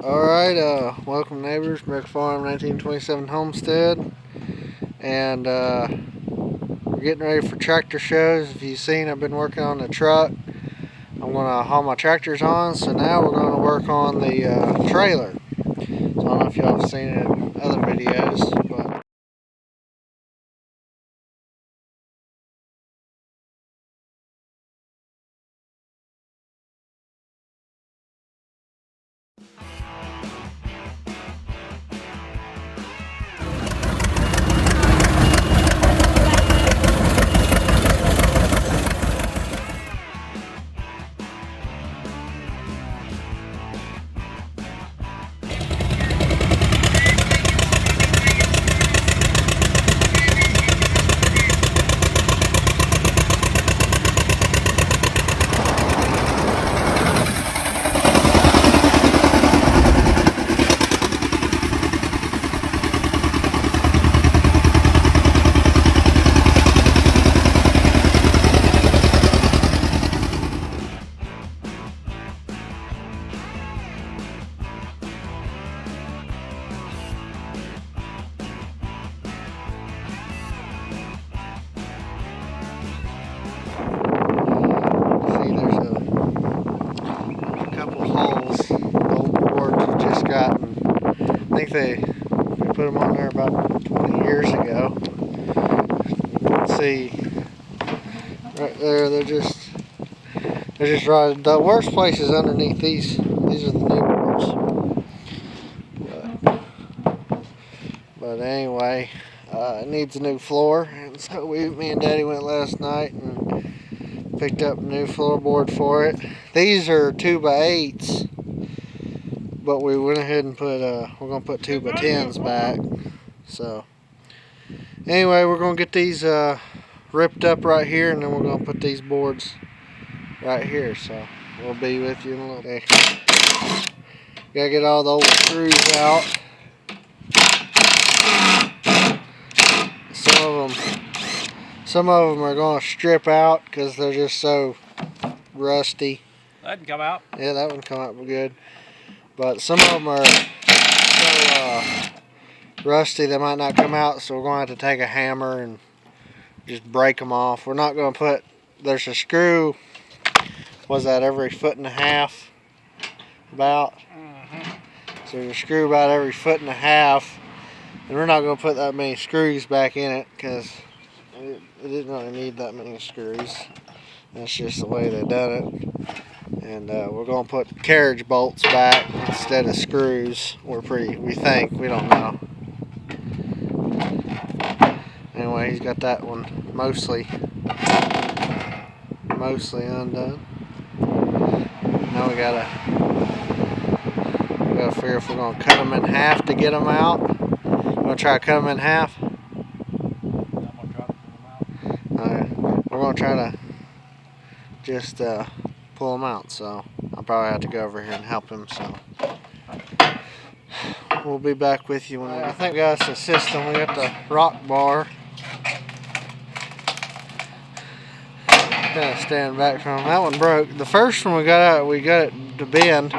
Alright, welcome neighbors, Miracle Farm 1927 Homestead, and we're getting ready for tractor shows. If you've seen, I've been working on the truck. I'm going to haul my tractors on, so now we're going to work on the trailer. So I don't know if y'all have seen it in other videos, but I think they put them on there about 20 years ago. You can see right there, they're just right. The worst place is underneath these. These are the new boards. But anyway, it needs a new floor, and so me and Daddy went last night and picked up a new floorboard for it. These are 2x8s. But we went ahead and put, we're going to put 2x10s back. So, anyway, we're going to get these ripped up right here, and then we're going to put these boards right here. So, we'll be with you in a little bit. Gotta get all the old screws out. Some of them are going to strip out because they're just so rusty. That can come out. Yeah, that one come out good. But some of them are so rusty they might not come out, so we're going to have to take a hammer and just break them off. We're not going to put, there's a screw, was that every 1.5 feet about? So there's a screw about every 1.5 feet, and we're not going to put that many screws back in it because it didn't really need that many screws. That's just the way they done it. And we're going to put carriage bolts back instead of screws. We think, we don't know. Anyway, he's got that one mostly undone. Now we gotta figure if we're going to cut them in half to get them out. You want to try to cut them in half? We're going to try to just pull them out, so I'll probably have to go over here and help him. So we'll be back with you when I think we got the system. We got the rock bar. Gotta stand back from him. That one broke. The first one we got it to bend.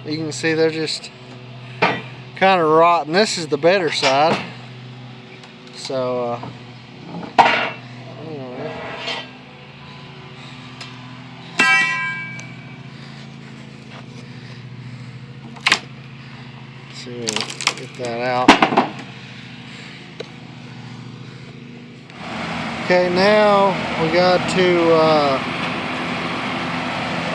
You can see they're just kind of rotten. This is the better side. So see, get that out. Okay, now we got to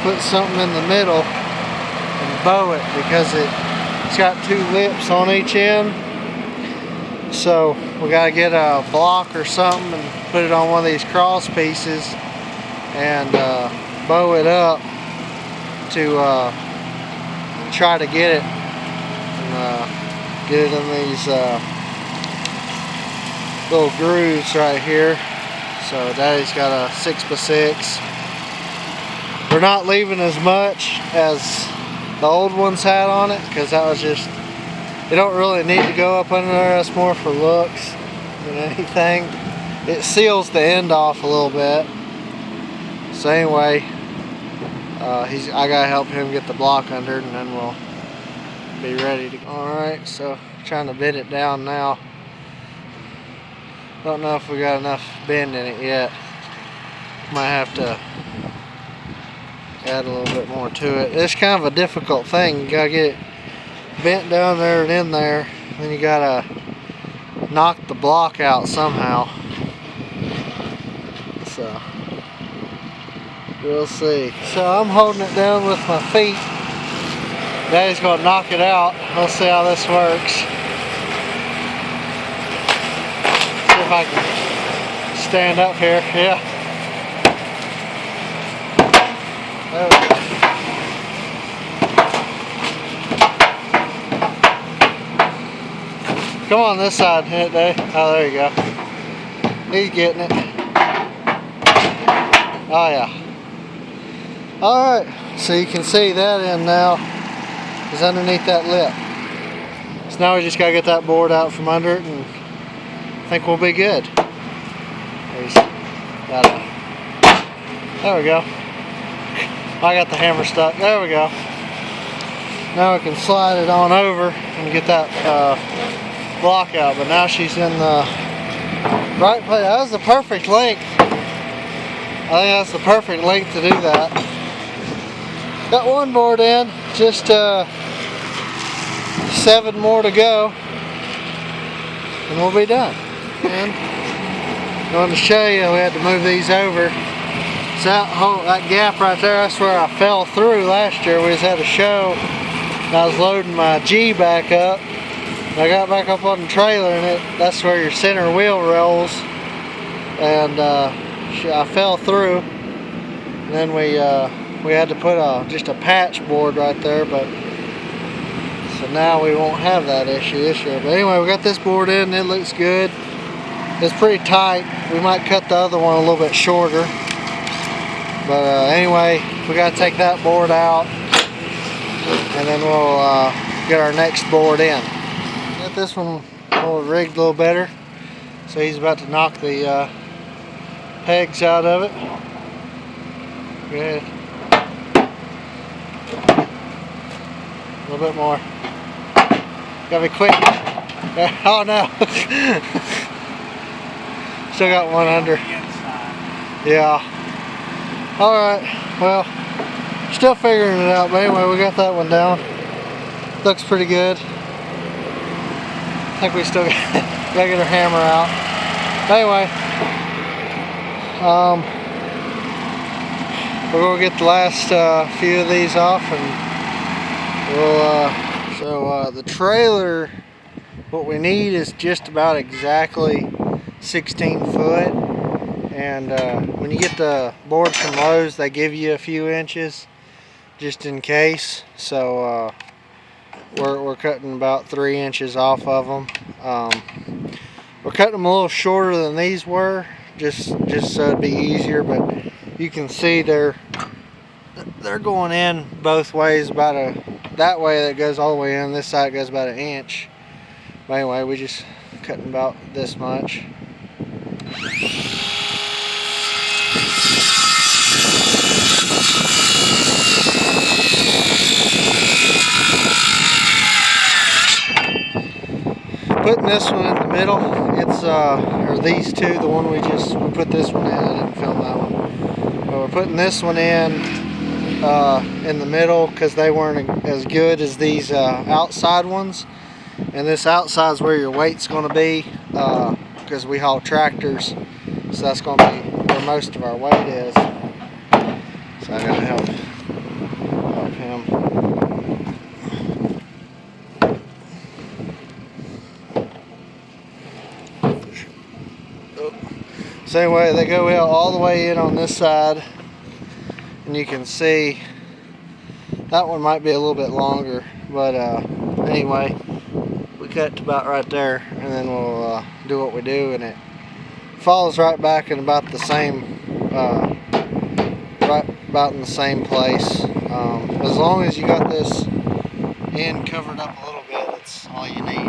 put something in the middle and bow it because it's got 2 lips on each end. So we got to get a block or something and put it on one of these cross pieces and bow it up to try to get it. Get it in these little grooves right here. So Daddy's got a 6x6. We're not leaving as much as the old ones had on it because that was just, you don't really need to go up under there. That's more for looks than anything. It seals the end off a little bit. So anyway, I gotta help him get the block under it, and then we'll be ready to go. Alright, so trying to bend it down now. Don't know if we got enough bend in it yet. Might have to add a little bit more to it. It's kind of a difficult thing. You gotta get it bent down there and in there. Then you gotta knock the block out somehow. So we'll see. So I'm holding it down with my feet. Daddy's gonna knock it out. We'll see how this works. See if I can stand up here. Yeah. There we go. Come on this side, hit it, Dave. Oh, there you go. He's getting it. Oh yeah. Alright, so you can see that in now is underneath that lip. So now we just gotta get that board out from under it, and I think we'll be good. There we go. I got the hammer stuck. There we go. Now we can slide it on over and get that block out. But now she's in the right place. That was the perfect length. I think that's the perfect length to do that. Got one board in. Just 7 more to go, and we'll be done. And I wanted to show you, we had to move these over. So that gap right there, that's where I fell through last year. We just had a show, and I was loading my G back up. And I got back up on the trailer, and that's where your center wheel rolls. And I fell through. And then we had to put just a patch board right there, but so now we won't have that issue this year. But anyway, we got this board in, it looks good. It's pretty tight. We might cut the other one a little bit shorter. But anyway, we got to take that board out, and then we'll get our next board in. Got this one rigged a little better. So he's about to knock the pegs out of it. Good. A little bit more. Gotta be quick. Oh no. Still got one under. Yeah. Alright, well, still figuring it out, but anyway, we got that one down. Looks pretty good. I think we still gotta get our hammer out. Anyway, we're gonna get the last few of these off, and we'll so the trailer, what we need is just about exactly 16 foot. And when you get the board from Lowe's, they give you a few inches just in case. So we're cutting about 3 inches off of them. We're cutting them a little shorter than these were, just so it'd be easier. But you can see they're going in both ways. That way that goes all the way in. This side goes about 1 inch. But anyway, we just cutting about this much. Putting this one in the middle, it's or these two, the one we put this one in. I didn't film that one, but we're putting this one in the middle because they weren't as good as these outside ones. And this outside is where your weight's going to be because we haul tractors, so that's going to be where most of our weight is. So I gotta help him. So anyway, they go all the way in on this side, and you can see that one might be a little bit longer, but anyway, we cut to about right there, and then we'll do what we do, and it falls right back in about the same about in the same place. As long as you got this end covered up a little bit, that's all you need.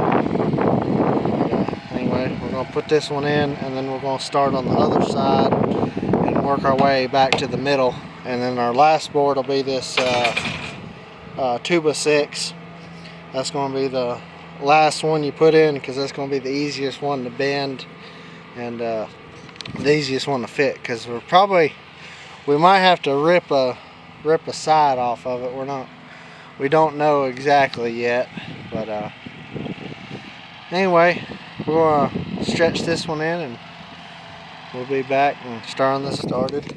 Anyway, we're going to put this one in, and then we're going to start on the other side and and work our way back to the middle. And then our last board will be this 2x6. That's going to be the last one you put in, because that's going to be the easiest one to bend and the easiest one to fit, because we might have to rip a side off of it. We don't know exactly yet, but anyway, we're gonna stretch this one in and we'll be back and starting this started.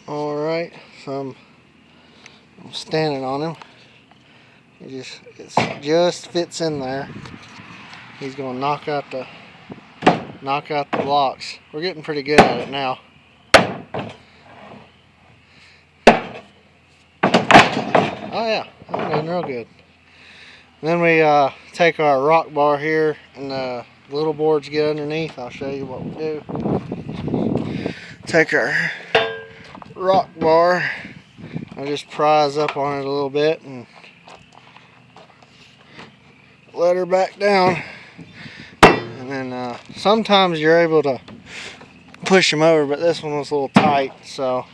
Alright, so I'm standing on him. It just fits in there. He's gonna knock out the blocks. We're getting pretty good at it now. Oh yeah, I'm doing real good. And then we take our rock bar here, and the little boards get underneath. I'll show you what we do. Take our rock bar, I just prise up on it a little bit and let her back down, and then sometimes you're able to push them over, but this one was a little tight, so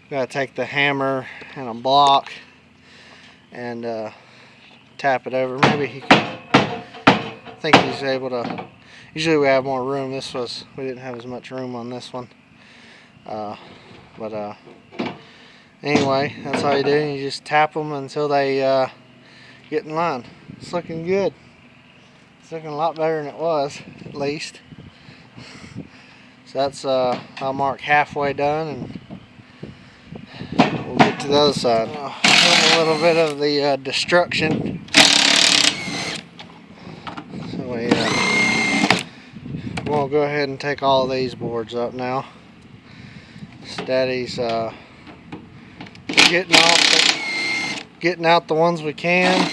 gotta take the hammer and a block and tap it over. Maybe he can, I think he's able to. Usually we have more room. We didn't have as much room on this one. But anyway, that's all you do. You just tap them until they get in line. It's looking good. It's looking a lot better than it was, at least. So that's I'll mark halfway done, and we'll get to the other side. A little bit of the destruction. So we'll go ahead and take all of these boards up now. Daddy's getting out the ones we can,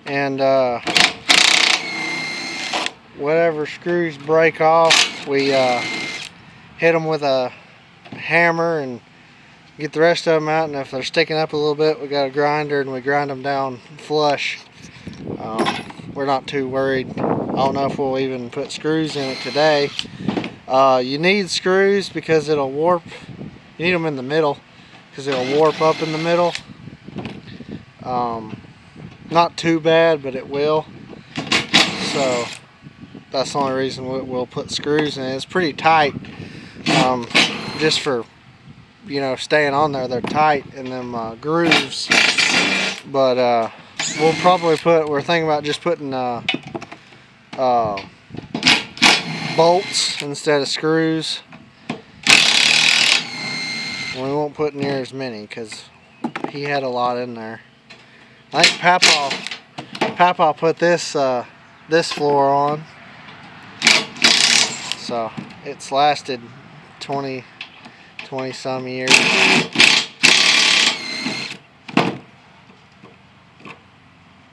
and whatever screws break off, we hit them with a hammer and get the rest of them out. And if they're sticking up a little bit, we got a grinder and we grind them down flush. We're not too worried. I don't know if we'll even put screws in it today. You need screws because it'll warp. You need them in the middle because it'll warp up in the middle. Not too bad, but it will. So that's the only reason we'll put screws in it. It's pretty tight, just for, you know, staying on there. They're tight in them grooves. But we'll probably we're thinking about just putting bolts instead of screws. We won't put near as many because he had a lot in there. I think Papa put this floor on, so it's lasted 20 some years.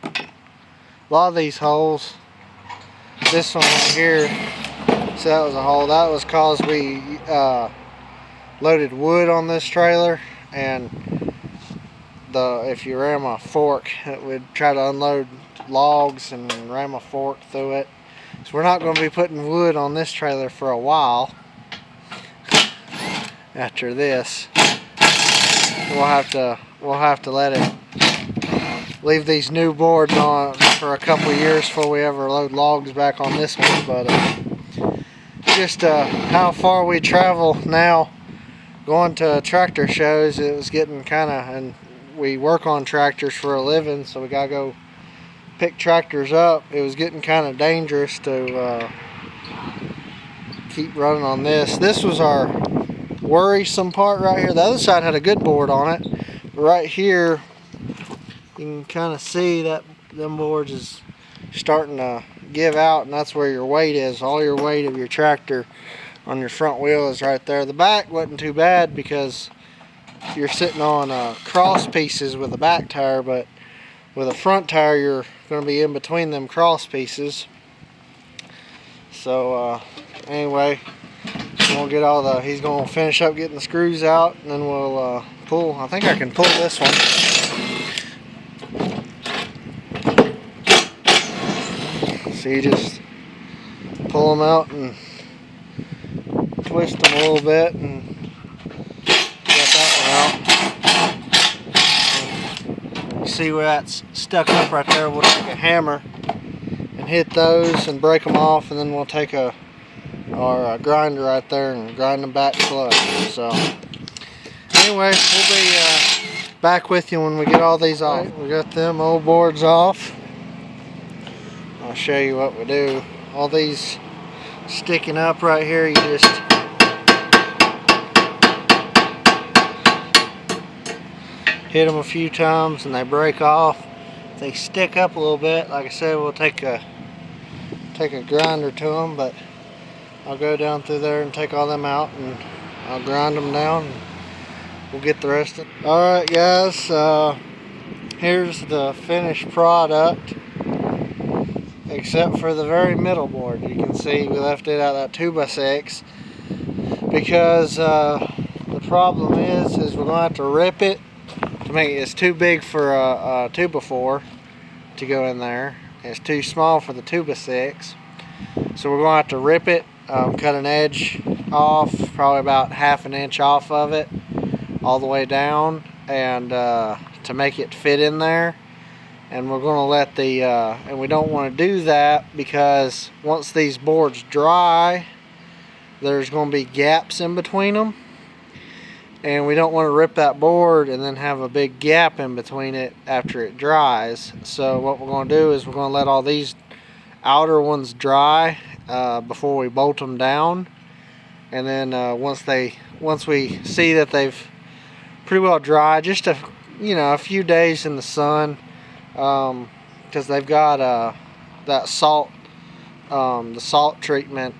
A lot of these holes, this one right here, so that was a hole. That was cause we loaded wood on this trailer, and if you ram a fork, it would try to unload logs and ram a fork through it. So we're not going to be putting wood on this trailer for a while. After this, we'll have to let it leave these new boards on for a couple years before we ever load logs back on this one. But just how far we travel now going to tractor shows, it was getting and we work on tractors for a living, so we gotta go pick tractors up. It was getting kind of dangerous to keep running on this. This was our worrisome part right here. The other side had a good board on it, but right here you can kind of see that them boards is starting to give out, and that's where your weight is. All your weight of your tractor on your front wheel is right there. The back wasn't too bad because you're sitting on cross pieces with a back tire, but with a front tire, you're going to be in between them cross pieces. So anyway, we'll get all the, he's going to finish up getting the screws out, and then we'll pull. I think I can pull this one. So you just pull them out and twist them a little bit, and get that one out. You see where that's stuck up right there? We'll take a hammer and hit those and break them off, and then we'll take our grinder right there and grind them back flush. So anyway, we'll be back with you when we get all these off. We got them old boards off. I'll show you what we do. All these sticking up right here, you just hit them a few times and they break off. If they stick up a little bit, like I said, we'll take a grinder to them, but I'll go down through there and take all them out, and I'll grind them down, and we'll get the rest of it. Alright guys, here's the finished product, except for the very middle board. You can see we left it out that 2x6 because the problem is we're going to have to rip it to make it. It's too big for a 2x4 to go in there. It's too small for the 2x6. So we're going to have to rip it, cut an edge off, probably about 1/2 inch off of it, all the way down, and to make it fit in there. And we're going to let the, and we don't want to do that because once these boards dry, there's going to be gaps in between them. And we don't want to rip that board and then have a big gap in between it after it dries. So what we're going to do is we're going to let all these outer ones dry before we bolt them down. And then once we see that they've pretty well dried, just a few days in the sun, because they've got that salt, the salt treatment,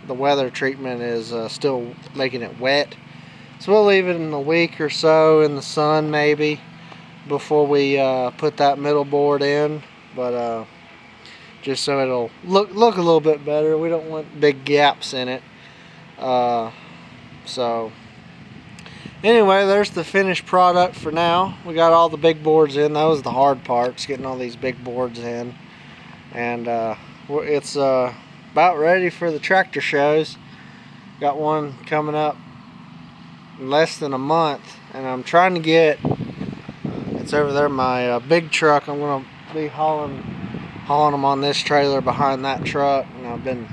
the weather treatment is still making it wet. So we'll leave it in a week or so in the sun maybe before we put that middle board in, but just so it'll look a little bit better. We don't want big gaps in it. So anyway, there's the finished product for now. We got all the big boards in. That was the hard parts, getting all these big boards in. And it's about ready for the tractor shows. Got one coming up in less than a month, and I'm trying to get, it's over there, my big truck. I'm going to be hauling them on this trailer behind that truck, and I've been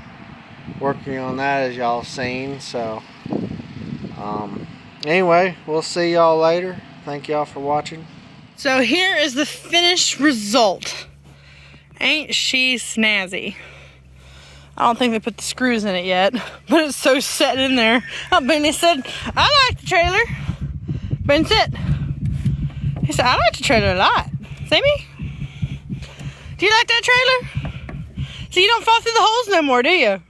working on that, as y'all seen. So anyway, we'll see y'all later. Thank y'all for watching. So here is the finished result. Ain't she snazzy? I don't think they put the screws in it yet, but it's so set in there. Oh, Benny said, I like the trailer. Ben said, he said, I like the trailer a lot. Sammy? Do you like that trailer? So you don't fall through the holes no more, do you?